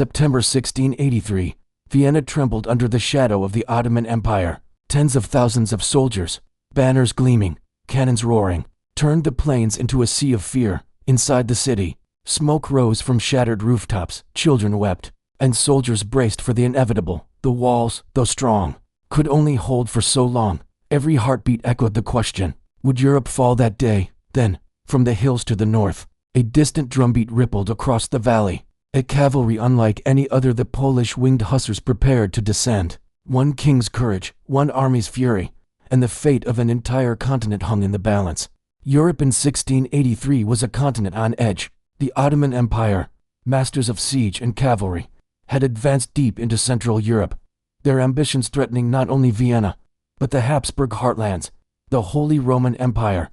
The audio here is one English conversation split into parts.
September 1683, Vienna trembled under the shadow of the Ottoman Empire. Tens of thousands of soldiers, banners gleaming, cannons roaring, turned the plains into a sea of fear. Inside the city, smoke rose from shattered rooftops, children wept, and soldiers braced for the inevitable. The walls, though strong, could only hold for so long. Every heartbeat echoed the question, would Europe fall that day? Then, from the hills to the north, a distant drumbeat rippled across the valley. A cavalry unlike any other, the Polish Winged Hussars, prepared to descend. One king's courage, one army's fury, and the fate of an entire continent hung in the balance. Europe in 1683 was a continent on edge. The Ottoman Empire, masters of siege and cavalry, had advanced deep into Central Europe, their ambitions threatening not only Vienna, but the Habsburg heartlands, the Holy Roman Empire,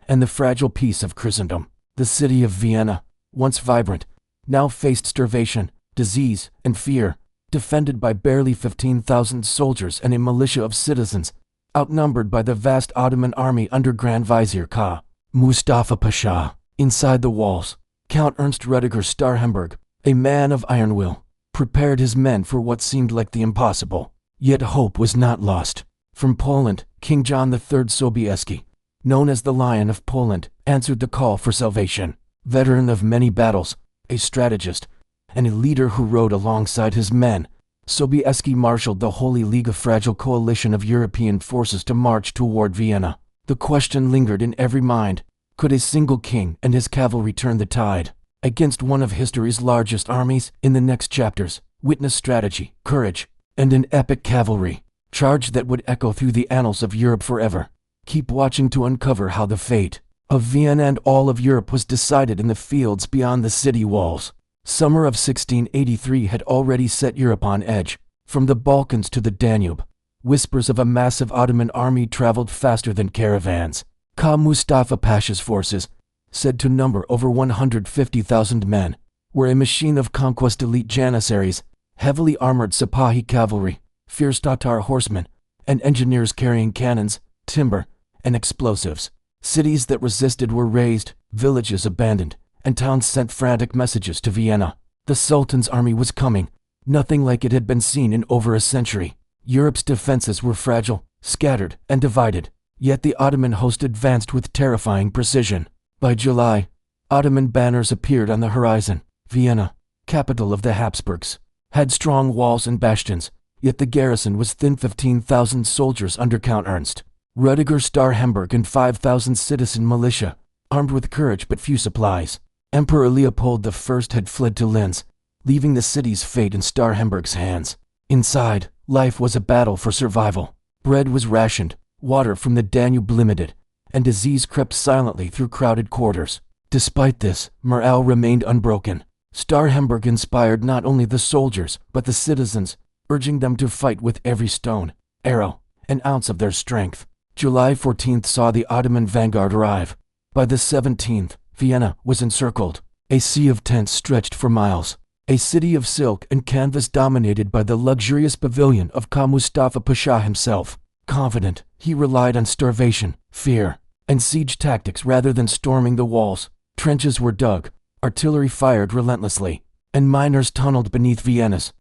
and the fragile peace of Christendom. The city of Vienna, once vibrant, now faced starvation, disease, and fear, defended by barely 15,000 soldiers and a militia of citizens, outnumbered by the vast Ottoman army under Grand Vizier Ka Mustafa Pasha. Inside the walls, Count Ernst Rüdiger Starhemberg, a man of iron will, prepared his men for what seemed like the impossible. Yet hope was not lost. From Poland, King John III Sobieski, known as the Lion of Poland, answered the call for salvation. Veteran of many battles, a strategist, and a leader who rode alongside his men, Sobieski marshaled the Holy League, a fragile coalition of European forces, to march toward Vienna. The question lingered in every mind: could a single king and his cavalry turn the tide? Against one of history's largest armies, in the next chapters, witness strategy, courage, and an epic cavalry charge that would echo through the annals of Europe forever. Keep watching to uncover how the fate of Vienna and all of Europe was decided in the fields beyond the city walls. Summer of 1683 had already set Europe on edge. From the Balkans to the Danube, whispers of a massive Ottoman army traveled faster than caravans. Ka Mustafa Pasha's forces, said to number over 150,000 men, were a machine of conquest: elite janissaries, heavily armored Sipahi cavalry, fierce Tatar horsemen, and engineers carrying cannons, timber, and explosives. Cities that resisted were razed, villages abandoned, and towns sent frantic messages to Vienna. The Sultan's army was coming, nothing like it had been seen in over a century. Europe's defenses were fragile, scattered, and divided, yet the Ottoman host advanced with terrifying precision. By July, Ottoman banners appeared on the horizon. Vienna, capital of the Habsburgs, had strong walls and bastions, yet the garrison was thin: 15,000 soldiers under Count Ernst Rüdiger Starhemberg and 5,000 citizen militia, armed with courage but few supplies. Emperor Leopold I had fled to Linz, leaving the city's fate in Starhemberg's hands. Inside, life was a battle for survival. Bread was rationed, water from the Danube limited, and disease crept silently through crowded quarters. Despite this, morale remained unbroken. Starhemberg inspired not only the soldiers but the citizens, urging them to fight with every stone, arrow, and ounce of their strength. July 14th saw the Ottoman vanguard arrive. By the 17th, Vienna was encircled. A sea of tents stretched for miles. A city of silk and canvas dominated by the luxurious pavilion of Ka Mustafa Pasha himself. Confident, he relied on starvation, fear, and siege tactics rather than storming the walls. Trenches were dug, artillery fired relentlessly, and miners tunneled beneath Vienna's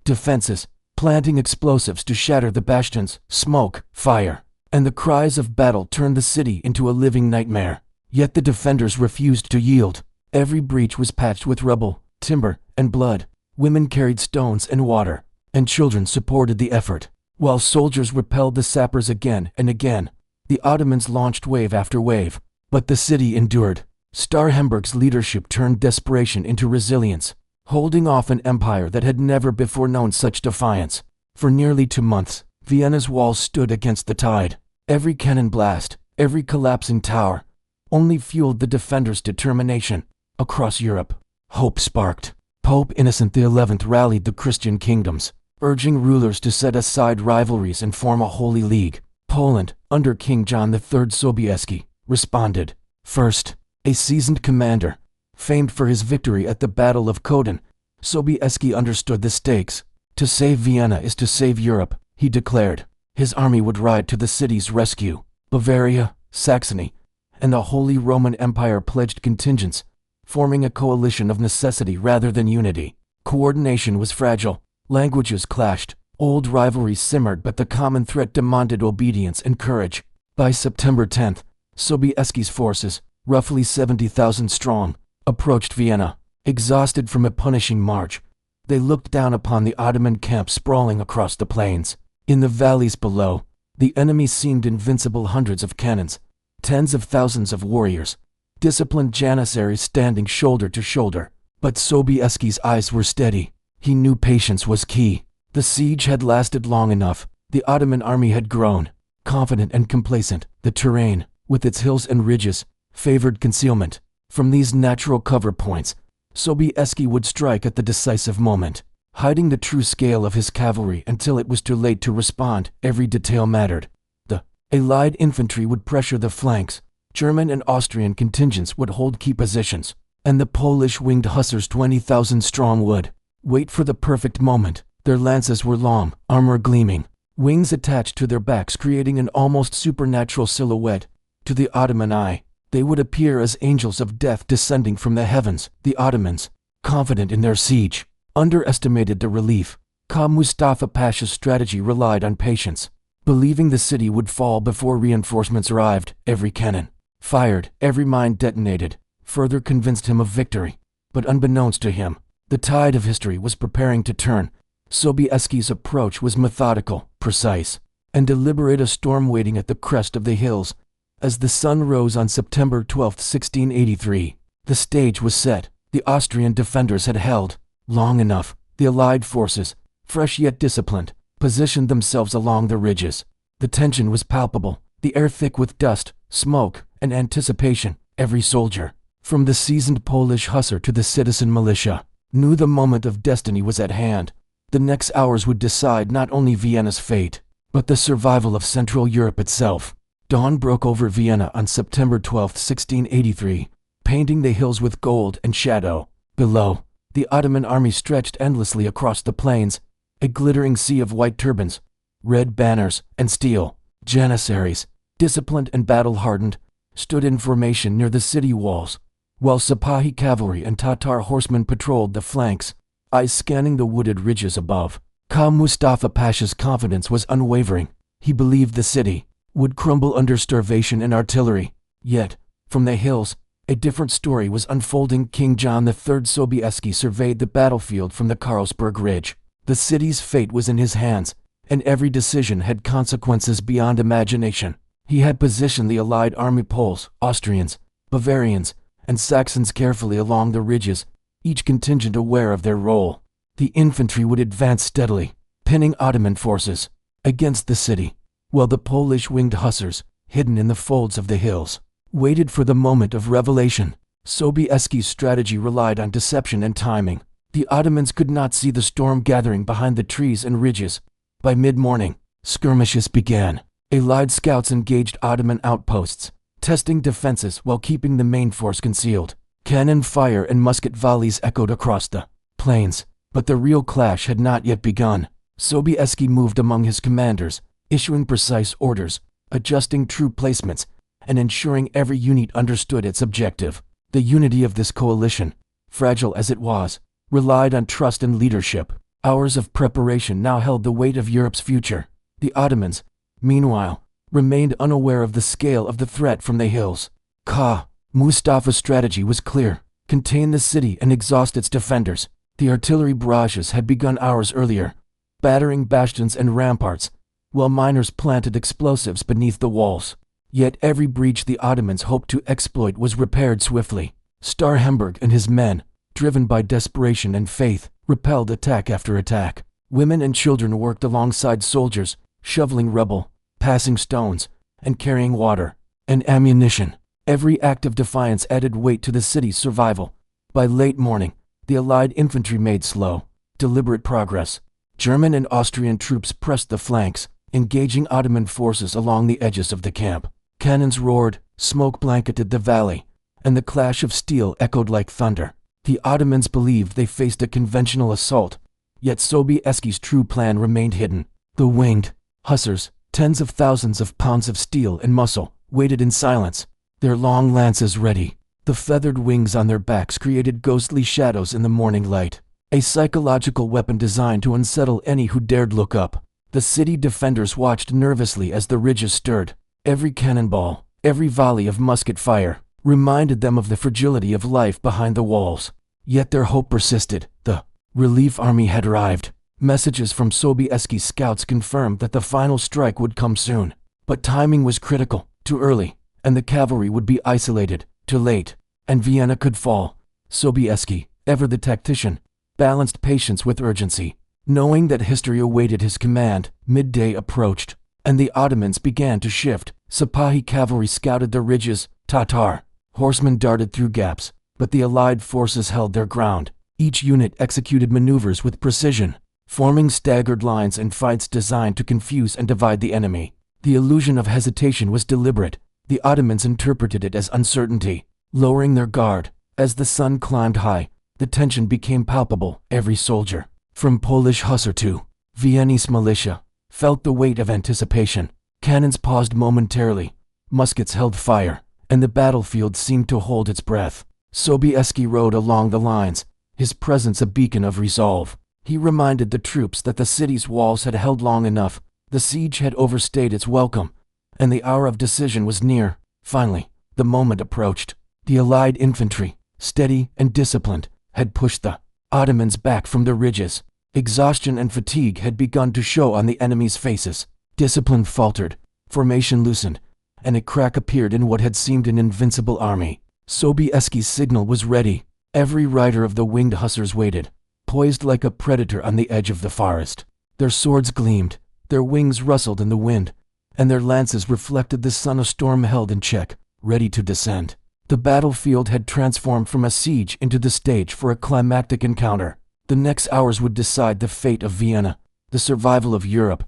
defenses, planting explosives to shatter the bastions. Smoke, fire, and the cries of battle turned the city into a living nightmare. Yet the defenders refused to yield. Every breach was patched with rubble, timber, and blood. Women carried stones and water, and children supported the effort. While soldiers repelled the sappers again and again, the Ottomans launched wave after wave. But the city endured. Starhemberg's leadership turned desperation into resilience, holding off an empire that had never before known such defiance. For nearly 2 months, Vienna's walls stood against the tide. Every cannon blast, every collapsing tower, only fueled the defenders' determination. Across Europe, hope sparked. Pope Innocent XI rallied the Christian kingdoms, urging rulers to set aside rivalries and form a holy league. Poland, under King John III Sobieski, responded. First, a seasoned commander, famed for his victory at the Battle of Koden, Sobieski understood the stakes. To save Vienna is to save Europe, he declared. His army would ride to the city's rescue. Bavaria, Saxony, and the Holy Roman Empire pledged contingents, forming a coalition of necessity rather than unity. Coordination was fragile, languages clashed, old rivalries simmered, but the common threat demanded obedience and courage. By September 10th, Sobieski's forces, roughly 70,000 strong, approached Vienna. Exhausted from a punishing march, they looked down upon the Ottoman camp sprawling across the plains. In the valleys below, the enemy seemed invincible. Hundreds of cannons, tens of thousands of warriors, disciplined janissaries standing shoulder to shoulder. But Sobieski's eyes were steady. He knew patience was key. The siege had lasted long enough. The Ottoman army had grown, confident and complacent. The terrain, with its hills and ridges, favored concealment. From these natural cover points, Sobieski would strike at the decisive moment, hiding the true scale of his cavalry until it was too late to respond. Every detail mattered. The allied infantry would pressure the flanks, German and Austrian contingents would hold key positions, and the Polish Winged Hussars, 20,000 strong, would wait for the perfect moment. Their lances were long, armor gleaming, wings attached to their backs, creating an almost supernatural silhouette. To the Ottoman eye, they would appear as angels of death descending from the heavens. The Ottomans, confident in their siege, underestimated the relief. Shah Mustafa Pasha's strategy relied on patience. Believing the city would fall before reinforcements arrived, every cannon fired, every mine detonated, further convinced him of victory. But unbeknownst to him, the tide of history was preparing to turn. Sobieski's approach was methodical, precise, and deliberate. A storm waiting at the crest of the hills. As the sun rose on September 12, 1683, the stage was set. The Austrian defenders had held long enough. The Allied forces, fresh yet disciplined, positioned themselves along the ridges. The tension was palpable, the air thick with dust, smoke, and anticipation. Every soldier, from the seasoned Polish hussar to the citizen militia, knew the moment of destiny was at hand. The next hours would decide not only Vienna's fate, but the survival of Central Europe itself. Dawn broke over Vienna on September 12, 1683, painting the hills with gold and shadow. Below, the Ottoman army stretched endlessly across the plains, a glittering sea of white turbans, red banners, and steel janissaries, disciplined and battle-hardened, stood in formation near the city walls, while Sipahi cavalry and Tatar horsemen patrolled the flanks, eyes scanning the wooded ridges above. Shah Mustafa Pasha's confidence was unwavering. He believed the city would crumble under starvation and artillery. Yet, from the hills, a different story was unfolding. King John III Sobieski surveyed the battlefield from the Carlsberg Ridge. The city's fate was in his hands, and every decision had consequences beyond imagination. He had positioned the Allied army, Poles, Austrians, Bavarians, and Saxons, carefully along the ridges, each contingent aware of their role. The infantry would advance steadily, pinning Ottoman forces against the city, while the Polish Winged Hussars, hidden in the folds of the hills, waited for the moment of revelation. Sobieski's strategy relied on deception and timing. The Ottomans could not see the storm gathering behind the trees and ridges. By mid-morning, skirmishes began. Allied scouts engaged Ottoman outposts, testing defenses while keeping the main force concealed. Cannon fire and musket volleys echoed across the plains, but the real clash had not yet begun. Sobieski moved among his commanders, issuing precise orders, adjusting troop placements, and ensuring every unit understood its objective. The unity of this coalition, fragile as it was, relied on trust and leadership. Hours of preparation now held the weight of Europe's future. The Ottomans, meanwhile, remained unaware of the scale of the threat from the hills. Shah Mustafa's strategy was clear: contain the city and exhaust its defenders. The artillery barrages had begun hours earlier, battering bastions and ramparts, while miners planted explosives beneath the walls. Yet every breach the Ottomans hoped to exploit was repaired swiftly. Starhemberg and his men, driven by desperation and faith, repelled attack after attack. Women and children worked alongside soldiers, shoveling rubble, passing stones, and carrying water and ammunition. Every act of defiance added weight to the city's survival. By late morning, the Allied infantry made slow, deliberate progress. German and Austrian troops pressed the flanks, engaging Ottoman forces along the edges of the camp. Cannons roared, smoke blanketed the valley, and the clash of steel echoed like thunder. The Ottomans believed they faced a conventional assault, yet Sobieski's true plan remained hidden. The Winged Hussars, tens of thousands of pounds of steel and muscle, waited in silence, their long lances ready. The feathered wings on their backs created ghostly shadows in the morning light. a psychological weapon designed to unsettle any who dared look up. The city defenders watched nervously as the ridges stirred. Every cannonball, every volley of musket fire, reminded them of the fragility of life behind the walls. Yet their hope persisted. The relief army had arrived. Messages from Sobieski's scouts confirmed that the final strike would come soon. But timing was critical. Too early, and the cavalry would be isolated. Too late, and Vienna could fall. Sobieski, ever the tactician, balanced patience with urgency. Knowing that history awaited his command, midday approached, and the Ottomans began to shift. Sipahi cavalry scouted the ridges. Tatar horsemen darted through gaps, but the Allied forces held their ground. Each unit executed maneuvers with precision, forming staggered lines and fights designed to confuse and divide the enemy. The illusion of hesitation was deliberate. The Ottomans interpreted it as uncertainty, lowering their guard. As the sun climbed high, the tension became palpable. Every soldier, from Polish Hussar to Viennese militia, felt the weight of anticipation. Cannons paused momentarily, muskets held fire, and the battlefield seemed to hold its breath. Sobieski rode along the lines, his presence a beacon of resolve. He reminded the troops that the city's walls had held long enough. The siege had overstayed its welcome, and the hour of decision was near. Finally, the moment approached. The Allied infantry, steady and disciplined, had pushed the Ottomans back from the ridges. Exhaustion and fatigue had begun to show on the enemy's faces. Discipline faltered, formation loosened, and a crack appeared in what had seemed an invincible army. Sobieski's signal was ready. Every rider of the Winged Hussars waited, poised like a predator on the edge of the forest. Their swords gleamed, their wings rustled in the wind, and their lances reflected the sun. A storm held in check, ready to descend. The battlefield had transformed from a siege into the stage for a climactic encounter. The next hours would decide the fate of Vienna, the survival of Europe,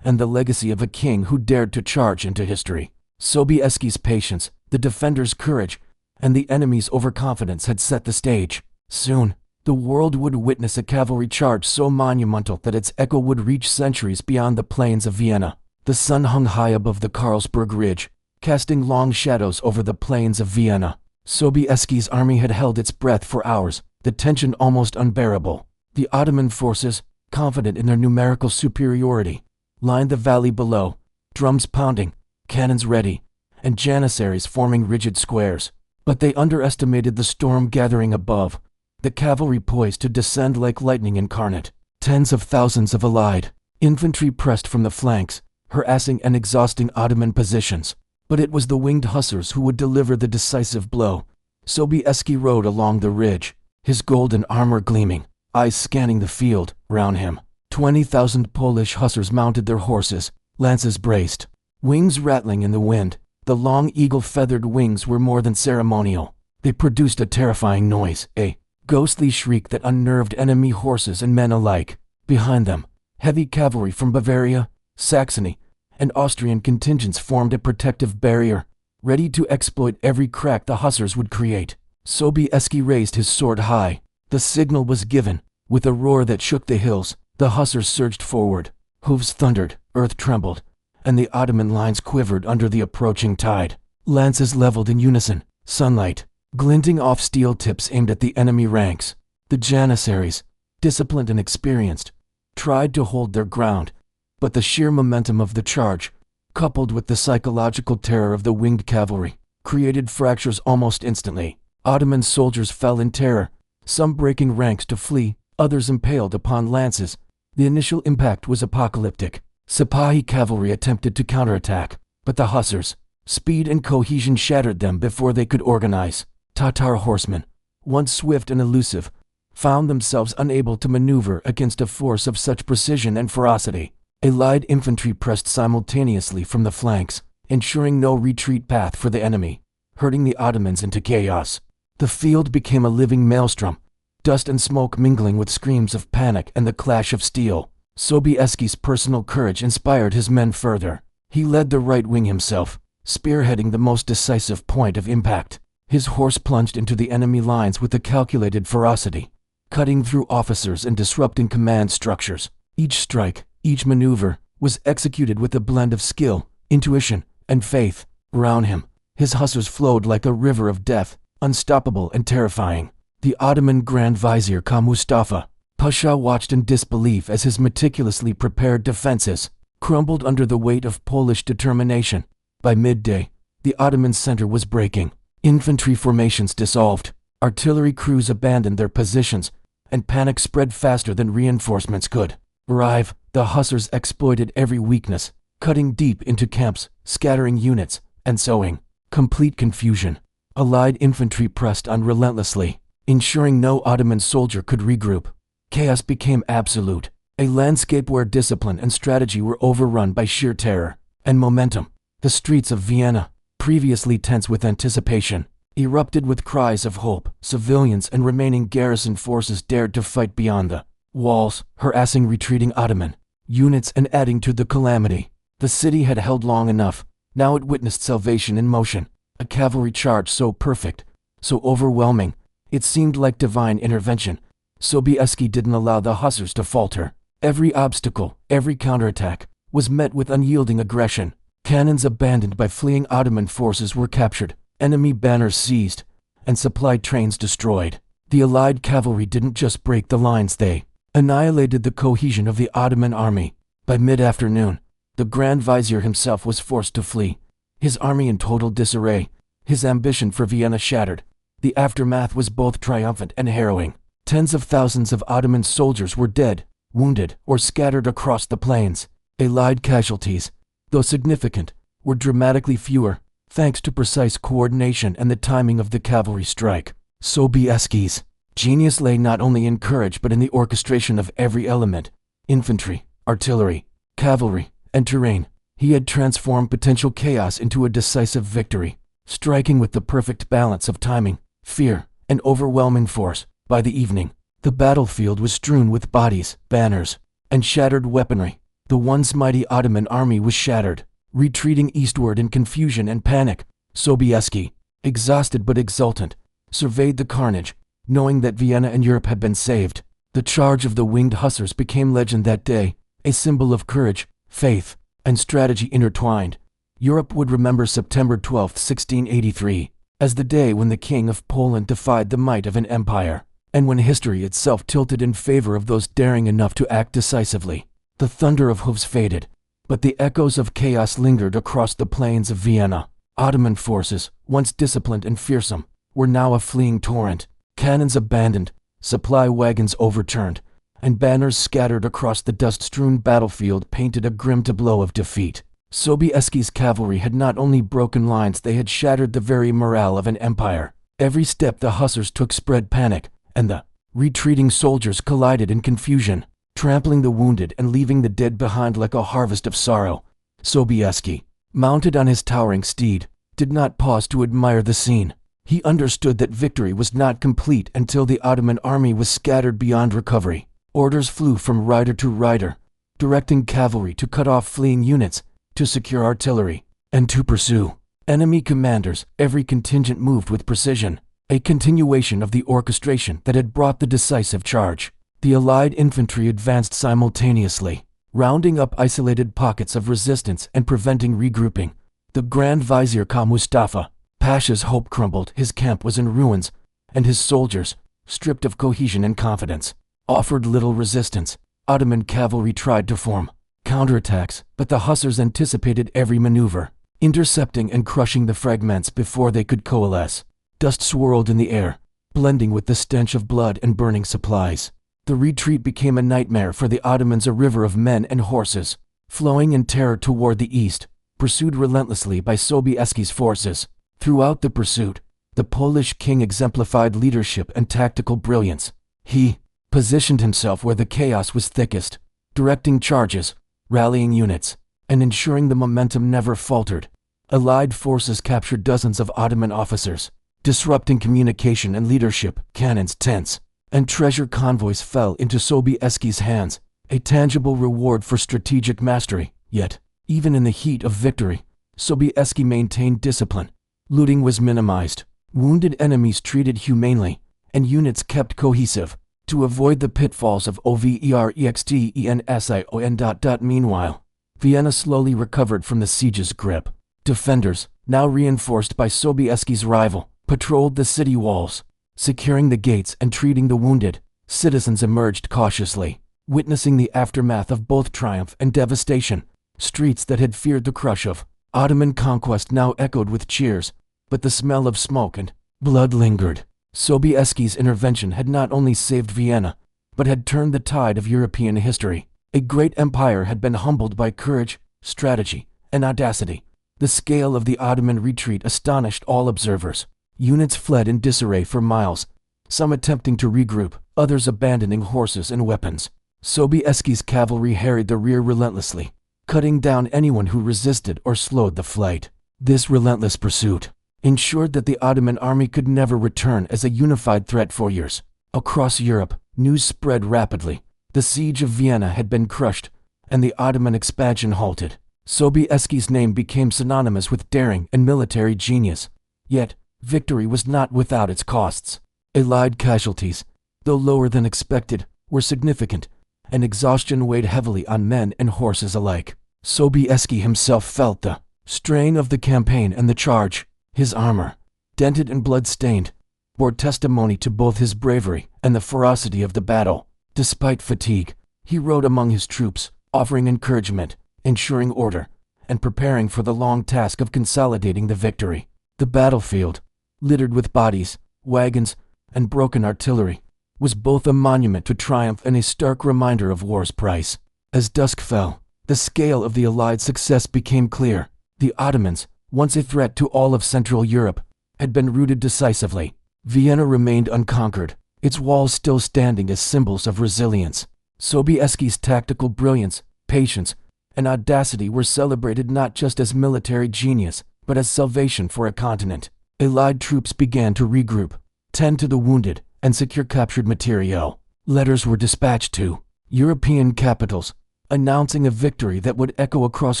and the legacy of a king who dared to charge into history. Sobieski's patience, the defenders' courage, and the enemy's overconfidence had set the stage. Soon, the world would witness a cavalry charge so monumental that its echo would reach centuries beyond the plains of Vienna. The sun hung high above the Karlsberg Ridge, casting long shadows over the plains of Vienna. Sobieski's army had held its breath for hours, the tension almost unbearable. The Ottoman forces, confident in their numerical superiority, lined the valley below, drums pounding, cannons ready, and janissaries forming rigid squares. But they underestimated the storm gathering above. The cavalry poised to descend like lightning incarnate. Tens of thousands of Allied infantry pressed from the flanks, harassing and exhausting Ottoman positions. But it was the Winged Hussars who would deliver the decisive blow. Sobieski rode along the ridge, his golden armor gleaming, eyes scanning the field round him. 20,000 Polish Hussars mounted their horses, lances braced, wings rattling in the wind. The long eagle-feathered wings were more than ceremonial. They produced a terrifying noise, a ghostly shriek that unnerved enemy horses and men alike. Behind them, heavy cavalry from Bavaria, Saxony, and Austrian contingents formed a protective barrier, ready to exploit every crack the Hussars would create. Sobieski raised his sword high. The signal was given. With a roar that shook the hills, the Hussars surged forward. Hooves thundered, earth trembled, and the Ottoman lines quivered under the approaching tide. Lances leveled in unison, sunlight glinting off steel tips aimed at the enemy ranks. The janissaries, disciplined and experienced, tried to hold their ground, but the sheer momentum of the charge, coupled with the psychological terror of the winged cavalry, created fractures almost instantly. Ottoman soldiers fell in terror, some breaking ranks to flee, others impaled upon lances. The initial impact was apocalyptic. Sipahi cavalry attempted to counterattack, but the Hussars' speed and cohesion shattered them before they could organize. Tatar horsemen, once swift and elusive, found themselves unable to maneuver against a force of such precision and ferocity. Allied infantry pressed simultaneously from the flanks, ensuring no retreat path for the enemy, herding the Ottomans into chaos. The field became a living maelstrom, dust and smoke mingling with screams of panic and the clash of steel. Sobieski's personal courage inspired his men further. He led the right wing himself, spearheading the most decisive point of impact. His horse plunged into the enemy lines with a calculated ferocity, cutting through officers and disrupting command structures. Each strike, each maneuver, was executed with a blend of skill, intuition, and faith. Around him, his hussars flowed like a river of death, unstoppable and terrifying. The Ottoman Grand Vizier Khan Mustafa, Pasha watched in disbelief as his meticulously prepared defenses crumbled under the weight of Polish determination. By midday, the Ottoman center was breaking. Infantry formations dissolved, artillery crews abandoned their positions, and panic spread faster than reinforcements could arrive. The hussars exploited every weakness, cutting deep into camps, scattering units, and sowing complete confusion. Allied infantry pressed on relentlessly, ensuring no Ottoman soldier could regroup. Chaos became absolute, a landscape where discipline and strategy were overrun by sheer terror and momentum. The streets of Vienna, previously tense with anticipation, erupted with cries of hope. Civilians and remaining garrison forces dared to fight beyond the walls, harassing retreating Ottoman units and adding to the calamity. The city had held long enough. Now it witnessed salvation in motion, a cavalry charge so perfect, so overwhelming, it seemed like divine intervention. Sobieski didn't allow the hussars to falter. Every obstacle, every counterattack, was met with unyielding aggression. Cannons abandoned by fleeing Ottoman forces were captured, enemy banners seized, and supply trains destroyed. The Allied cavalry didn't just break the lines, they annihilated the cohesion of the Ottoman army. By mid-afternoon, the Grand Vizier himself was forced to flee, his army in total disarray, his ambition for Vienna shattered. The aftermath was both triumphant and harrowing. Tens of thousands of Ottoman soldiers were dead, wounded, or scattered across the plains. Allied casualties, though significant, were dramatically fewer, thanks to precise coordination and the timing of the cavalry strike. Sobieski's genius lay not only in courage but in the orchestration of every element: infantry, artillery, cavalry, and terrain. He had transformed potential chaos into a decisive victory, striking with the perfect balance of timing, fear, and overwhelming force. By the evening, the battlefield was strewn with bodies, banners, and shattered weaponry. The once mighty Ottoman army was shattered, retreating eastward in confusion and panic. Sobieski, exhausted but exultant, surveyed the carnage, knowing that Vienna and Europe had been saved. The charge of the Winged Hussars became legend that day, a symbol of courage, faith, and strategy intertwined. Europe would remember September 12, 1683, as the day when the King of Poland defied the might of an empire, and when history itself tilted in favor of those daring enough to act decisively. The thunder of hooves faded, but the echoes of chaos lingered across the plains of Vienna. Ottoman forces, once disciplined and fearsome, were now a fleeing torrent. Cannons abandoned, supply wagons overturned, and banners scattered across the dust-strewn battlefield painted a grim tableau of defeat. Sobieski's cavalry had not only broken lines, they had shattered the very morale of an empire. Every step the hussars took spread panic, and the retreating soldiers collided in confusion, trampling the wounded and leaving the dead behind like a harvest of sorrow. Sobieski, mounted on his towering steed, did not pause to admire the scene. He understood that victory was not complete until the Ottoman army was scattered beyond recovery. Orders flew from rider to rider, directing cavalry to cut off fleeing units, to secure artillery, and to pursue enemy commanders. Every contingent moved with precision, a continuation of the orchestration that had brought the decisive charge. The Allied infantry advanced simultaneously, rounding up isolated pockets of resistance and preventing regrouping. The Grand Vizier Khan Mustafa Pasha's hope crumbled. His camp was in ruins, and his soldiers, stripped of cohesion and confidence, offered little resistance. Ottoman cavalry tried to form counterattacks, but the hussars anticipated every maneuver, intercepting and crushing the fragments before they could coalesce. Dust swirled in the air, blending with the stench of blood and burning supplies. The retreat became a nightmare for the Ottomans, a river of men and horses, flowing in terror toward the east, pursued relentlessly by Sobieski's forces. Throughout the pursuit, the Polish king exemplified leadership and tactical brilliance. He positioned himself where the chaos was thickest, directing charges, rallying units, and ensuring the momentum never faltered. Allied forces captured dozens of Ottoman officers, disrupting communication and leadership. Cannons, tents, and treasure convoys fell into Sobieski's hands, a tangible reward for strategic mastery. Yet, even in the heat of victory, Sobieski maintained discipline. Looting was minimized, wounded enemies treated humanely, and units kept cohesive to avoid the pitfalls of overextension. Meanwhile, Vienna slowly recovered from the siege's grip. Defenders, now reinforced by Sobieski's rival, patrolled the city walls, securing the gates and treating the wounded. citizens emerged cautiously, witnessing the aftermath of both triumph and devastation. Streets that had feared the crush of Ottoman conquest now echoed with cheers, but the smell of smoke and blood lingered. Sobieski's intervention had not only saved Vienna, but had turned the tide of European history. A great empire had been humbled by courage, strategy, and audacity. The scale of the Ottoman retreat astonished all observers. Units fled in disarray for miles, some attempting to regroup, others abandoning horses and weapons. Sobieski's cavalry harried the rear relentlessly, cutting down anyone who resisted or slowed the flight. This relentless pursuit ensured that the Ottoman army could never return as a unified threat for years. Across Europe, news spread rapidly. The siege of Vienna had been crushed, and the Ottoman expansion halted. Sobieski's name became synonymous with daring and military genius. Yet, victory was not without its costs. Allied casualties, though lower than expected, were significant, and exhaustion weighed heavily on men and horses alike. Sobieski himself felt the strain of the campaign and the charge. His armor, dented and blood-stained, bore testimony to both his bravery and the ferocity of the battle. Despite fatigue, he rode among his troops, offering encouragement, ensuring order, and preparing for the long task of consolidating the victory. The battlefield, littered with bodies, wagons, and broken artillery, was both a monument to triumph and a stark reminder of war's price. As dusk fell, the scale of the Allied success became clear. The Ottomans, once a threat to all of Central Europe, had been routed decisively. Vienna remained unconquered, its walls still standing as symbols of resilience. Sobieski's tactical brilliance, patience, and audacity were celebrated not just as military genius, but as salvation for a continent. Allied troops began to regroup, tend to the wounded, and secure captured materiel. Letters were dispatched to European capitals, announcing a victory that would echo across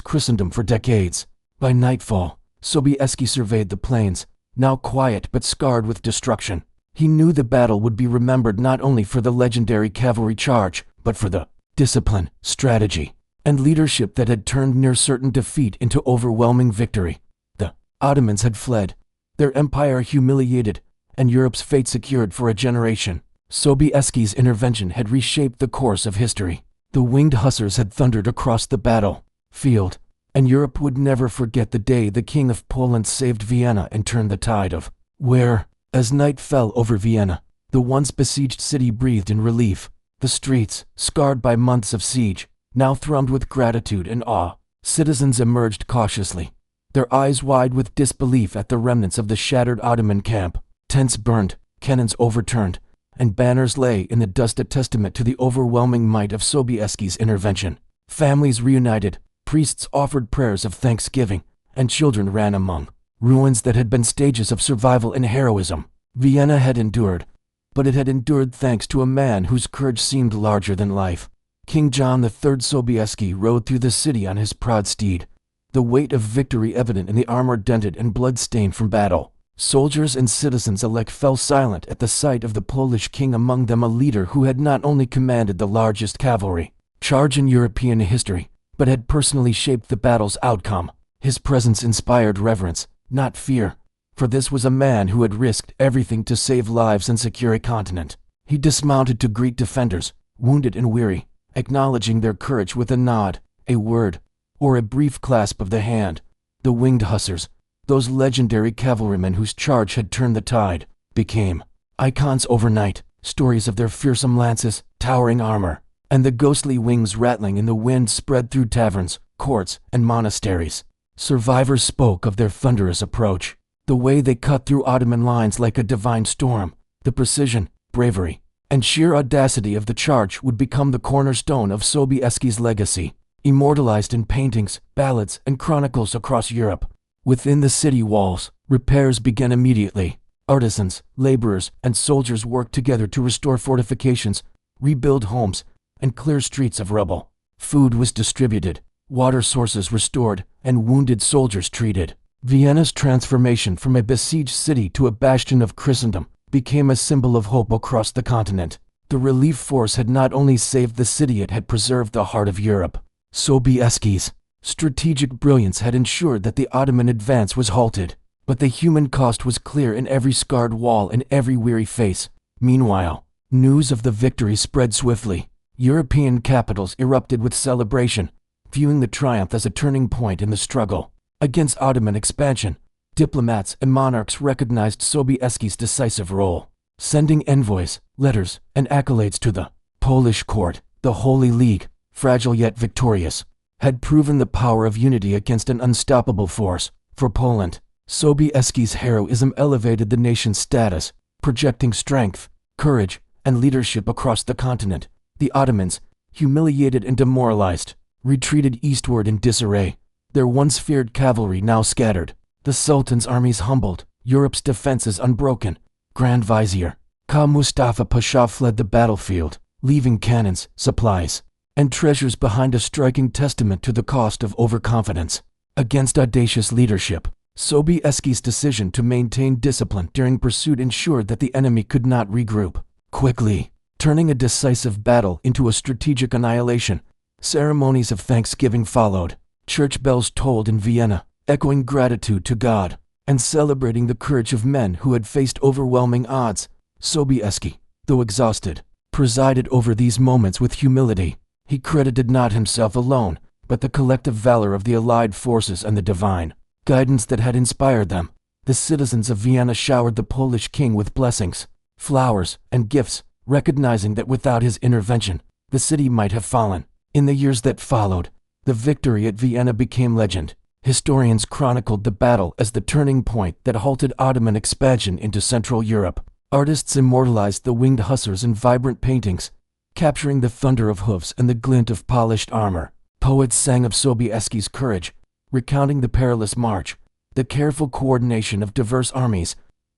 Christendom for decades. By nightfall, Sobieski surveyed the plains, now quiet but scarred with destruction. He knew the battle would be remembered not only for the legendary cavalry charge, but for the discipline, strategy, and leadership that had turned near-certain defeat into overwhelming victory. The Ottomans had fled, their empire humiliated, and Europe's fate secured for a generation. Sobieski's intervention had reshaped the course of history. The Winged Hussars had thundered across the battlefield, and Europe would never forget the day the King of Poland saved Vienna and turned the tide of war. As night fell over Vienna, the once besieged city breathed in relief. The streets, scarred by months of siege, now thrummed with gratitude and awe. Citizens emerged cautiously, their eyes wide with disbelief at the remnants of the shattered Ottoman camp. Tents burned, cannons overturned, and banners lay in the dust, a testament to the overwhelming might of Sobieski's intervention. Families reunited, priests offered prayers of thanksgiving, and children ran among ruins that had been stages of survival and heroism. Vienna had endured, but it had endured thanks to a man whose courage seemed larger than life. King John III Sobieski rode through the city on his proud steed, the weight of victory evident in the armor dented and blood-stained from battle. Soldiers and citizens alike fell silent at the sight of the Polish king, among them a leader who had not only commanded the largest cavalry charge in European history, but had personally shaped the battle's outcome. His presence inspired reverence, not fear, for this was a man who had risked everything to save lives and secure a continent. He dismounted to greet defenders, wounded and weary, acknowledging their courage with a nod, a word, or a brief clasp of the hand. The Winged Hussars, those legendary cavalrymen whose charge had turned the tide, became icons overnight. Stories of their fearsome lances, towering armor, and the ghostly wings rattling in the wind spread through taverns, courts, and monasteries. Survivors spoke of their thunderous approach, the way they cut through Ottoman lines like a divine storm. The precision, bravery, and sheer audacity of the charge would become the cornerstone of Sobieski's legacy, immortalized in paintings, ballads, and chronicles across Europe. Within the city walls, repairs began immediately. Artisans, laborers, and soldiers worked together to restore fortifications, rebuild homes, and clear streets of rubble. Food was distributed, water sources restored, and wounded soldiers treated. Vienna's transformation from a besieged city to a bastion of Christendom became a symbol of hope across the continent. The relief force had not only saved the city, it had preserved the heart of Europe. Sobieski's strategic brilliance had ensured that the Ottoman advance was halted, but the human cost was clear in every scarred wall and every weary face. Meanwhile, News of the victory spread swiftly. European capitals erupted with celebration, viewing the triumph as a turning point in the struggle against Ottoman expansion. Diplomats and monarchs recognized Sobieski's decisive role, sending envoys, letters, and accolades to the Polish court. The Holy League, fragile yet victorious, had proven the power of unity against an unstoppable force. For Poland, Sobieski's heroism elevated the nation's status, projecting strength, courage, and leadership across the continent. The Ottomans, humiliated and demoralized, retreated eastward in disarray, their once feared cavalry now scattered. The Sultan's armies humbled, Europe's defenses unbroken. Grand Vizier Kha Mustafa Pasha fled the battlefield, leaving cannons, supplies, and treasures behind, a striking testament to the cost of overconfidence. Against audacious leadership, Sobieski's decision to maintain discipline during pursuit ensured that the enemy could not regroup quickly, turning a decisive battle into a strategic annihilation. Ceremonies of thanksgiving followed. Church bells tolled in Vienna, echoing gratitude to God and celebrating the courage of men who had faced overwhelming odds. Sobieski, though exhausted, presided over these moments with humility. He credited not himself alone, but the collective valor of the allied forces and the divine guidance that had inspired them. The citizens of Vienna showered the Polish king with blessings, flowers, and gifts, recognizing that without his intervention, the city might have fallen. In the years that followed, the victory at Vienna became legend. Historians chronicled the battle as the turning point that halted Ottoman expansion into Central Europe. Artists immortalized the Winged Hussars in vibrant paintings, capturing the thunder of hoofs and the glint of polished armor. Poets sang of Sobieski's courage, recounting the perilous march, the careful coordination of diverse armies,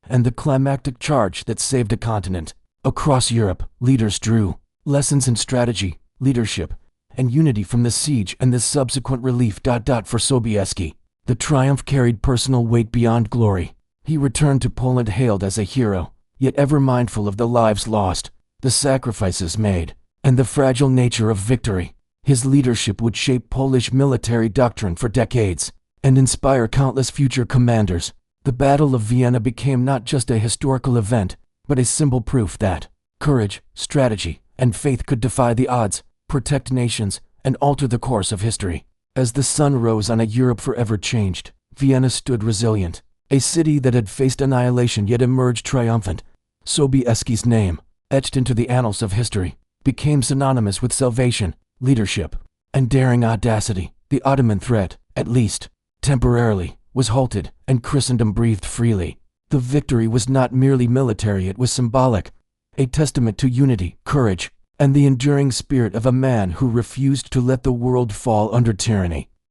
and the climactic charge that saved a continent. Across Europe, leaders drew lessons in strategy, leadership, and unity from the siege and the subsequent relief. For Sobieski, the triumph carried personal weight beyond glory. He returned to Poland hailed as a hero, yet ever mindful of the lives lost, the sacrifices made, and the fragile nature of victory. His leadership would shape Polish military doctrine for decades and inspire countless future commanders. The Battle of Vienna became not just a historical event, but a symbol proof that courage, strategy, and faith could defy the odds, protect nations, and alter the course of history. As the sun rose on a Europe forever changed, Vienna stood resilient, a city that had faced annihilation yet emerged triumphant. Sobieski's name, etched into the annals of history, became synonymous with salvation, leadership, and daring audacity. The Ottoman threat, at least temporarily, was halted, and Christendom breathed freely. The victory was not merely military, it was symbolic, a testament to unity, courage, and the enduring spirit of a man who refused to let the world fall under tyranny.